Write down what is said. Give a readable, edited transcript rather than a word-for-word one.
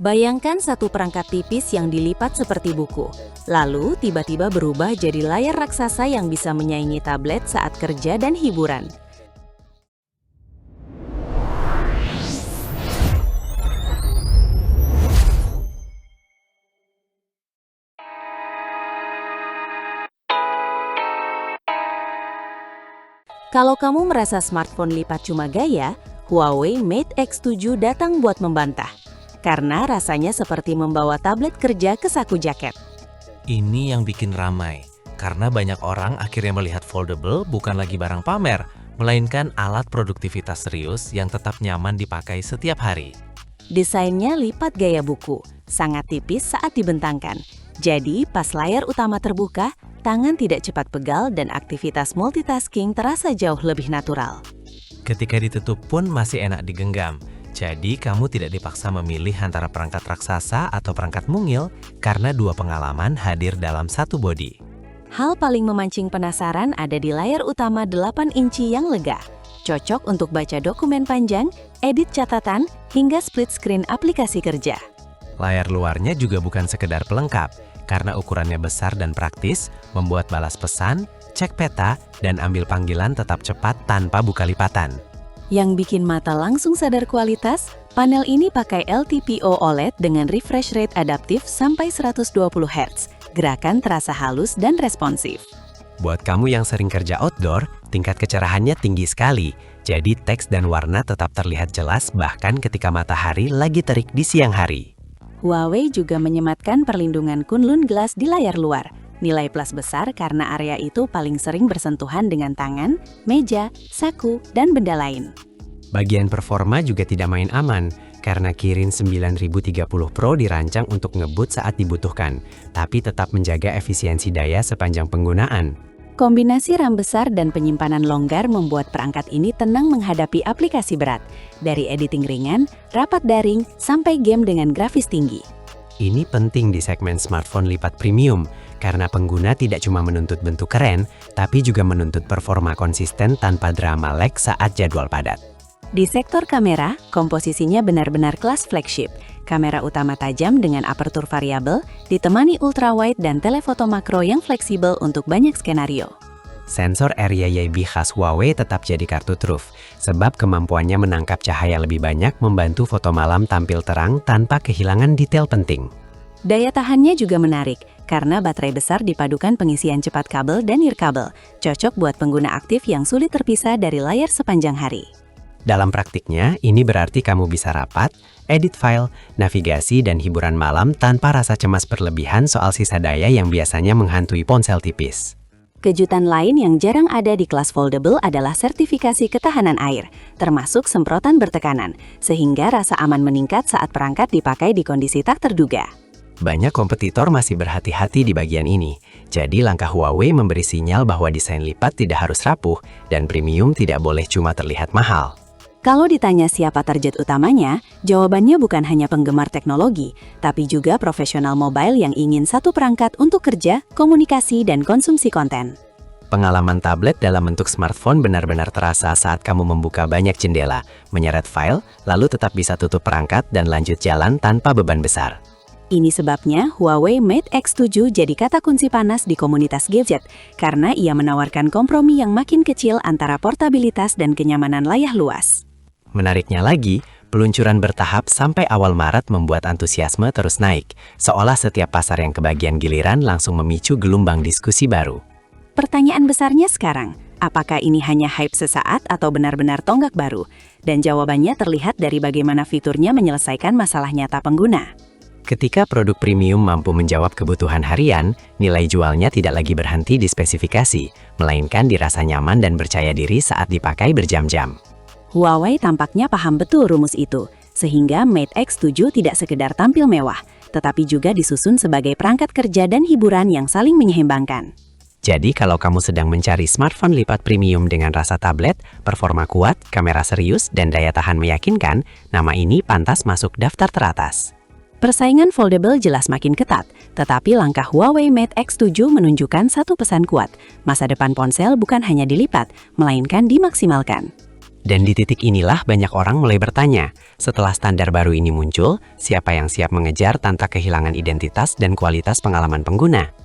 Bayangkan satu perangkat tipis yang dilipat seperti buku, lalu tiba-tiba berubah jadi layar raksasa yang bisa menyaingi tablet saat kerja dan hiburan. Kalau kamu merasa smartphone lipat cuma gaya, Huawei Mate X7 datang buat membantah. Karena rasanya seperti membawa tablet kerja ke saku jaket. Ini yang bikin ramai, karena banyak orang akhirnya melihat foldable bukan lagi barang pamer, melainkan alat produktivitas serius yang tetap nyaman dipakai setiap hari. Desainnya lipat gaya buku, sangat tipis saat dibentangkan. Jadi, pas layar utama terbuka, tangan tidak cepat pegal dan aktivitas multitasking terasa jauh lebih natural. Ketika ditutup pun masih enak digenggam. Jadi, kamu tidak dipaksa memilih antara perangkat raksasa atau perangkat mungil karena dua pengalaman hadir dalam satu bodi. Hal paling memancing penasaran ada di layar utama 8 inci yang lega. Cocok untuk baca dokumen panjang, edit catatan, hingga split screen aplikasi kerja. Layar luarnya juga bukan sekedar pelengkap, karena ukurannya besar dan praktis, membuat balas pesan, cek peta, dan ambil panggilan tetap cepat tanpa buka lipatan. Yang bikin mata langsung sadar kualitas, panel ini pakai LTPO OLED dengan refresh rate adaptif sampai 120 Hz. Gerakan terasa halus dan responsif. Buat kamu yang sering kerja outdoor, tingkat kecerahannya tinggi sekali. Jadi teks dan warna tetap terlihat jelas bahkan ketika matahari lagi terik di siang hari. Huawei juga menyematkan perlindungan Kunlun Glass di layar luar. Nilai plus besar karena area itu paling sering bersentuhan dengan tangan, meja, saku, dan benda lain. Bagian performa juga tidak main aman, karena Kirin 9030 Pro dirancang untuk ngebut saat dibutuhkan, tapi tetap menjaga efisiensi daya sepanjang penggunaan. Kombinasi RAM besar dan penyimpanan longgar membuat perangkat ini tenang menghadapi aplikasi berat, dari editing ringan, rapat daring, sampai game dengan grafis tinggi. Ini penting di segmen smartphone lipat premium, karena pengguna tidak cuma menuntut bentuk keren, tapi juga menuntut performa konsisten tanpa drama lag saat jadwal padat. Di sektor kamera, komposisinya benar-benar kelas flagship. Kamera utama tajam dengan apertur variabel, ditemani ultrawide dan telefoto makro yang fleksibel untuk banyak skenario. Sensor RYYB khas Huawei tetap jadi kartu truf, sebab kemampuannya menangkap cahaya lebih banyak membantu foto malam tampil terang tanpa kehilangan detail penting. Daya tahannya juga menarik, karena baterai besar dipadukan pengisian cepat kabel dan nirkabel, cocok buat pengguna aktif yang sulit terpisah dari layar sepanjang hari. Dalam praktiknya, ini berarti kamu bisa rapat, edit file, navigasi, dan hiburan malam tanpa rasa cemas berlebihan soal sisa daya yang biasanya menghantui ponsel tipis. Kejutan lain yang jarang ada di kelas foldable adalah sertifikasi ketahanan air, termasuk semprotan bertekanan, sehingga rasa aman meningkat saat perangkat dipakai di kondisi tak terduga. Banyak kompetitor masih berhati-hati di bagian ini, jadi langkah Huawei memberi sinyal bahwa desain lipat tidak harus rapuh dan premium tidak boleh cuma terlihat mahal. Kalau ditanya siapa target utamanya, jawabannya bukan hanya penggemar teknologi, tapi juga profesional mobile yang ingin satu perangkat untuk kerja, komunikasi, dan konsumsi konten. Pengalaman tablet dalam bentuk smartphone benar-benar terasa saat kamu membuka banyak jendela, menyeret file, lalu tetap bisa tutup perangkat dan lanjut jalan tanpa beban besar. Ini sebabnya Huawei Mate X7 jadi kata kunci panas di komunitas gadget, karena ia menawarkan kompromi yang makin kecil antara portabilitas dan kenyamanan layar luas. Menariknya lagi, peluncuran bertahap sampai awal Maret membuat antusiasme terus naik, seolah setiap pasar yang kebagian giliran langsung memicu gelombang diskusi baru. Pertanyaan besarnya sekarang, apakah ini hanya hype sesaat atau benar-benar tonggak baru? Dan jawabannya terlihat dari bagaimana fiturnya menyelesaikan masalah nyata pengguna. Ketika produk premium mampu menjawab kebutuhan harian, nilai jualnya tidak lagi berhenti di spesifikasi, melainkan dirasa nyaman dan percaya diri saat dipakai berjam-jam. Huawei tampaknya paham betul rumus itu, sehingga Mate X7 tidak sekedar tampil mewah, tetapi juga disusun sebagai perangkat kerja dan hiburan yang saling menyeimbangkan. Jadi kalau kamu sedang mencari smartphone lipat premium dengan rasa tablet, performa kuat, kamera serius, dan daya tahan meyakinkan, nama ini pantas masuk daftar teratas. Persaingan foldable jelas makin ketat, tetapi langkah Huawei Mate X7 menunjukkan satu pesan kuat, masa depan ponsel bukan hanya dilipat, melainkan dimaksimalkan. Dan di titik inilah banyak orang mulai bertanya, setelah standar baru ini muncul, siapa yang siap mengejar tanpa kehilangan identitas dan kualitas pengalaman pengguna?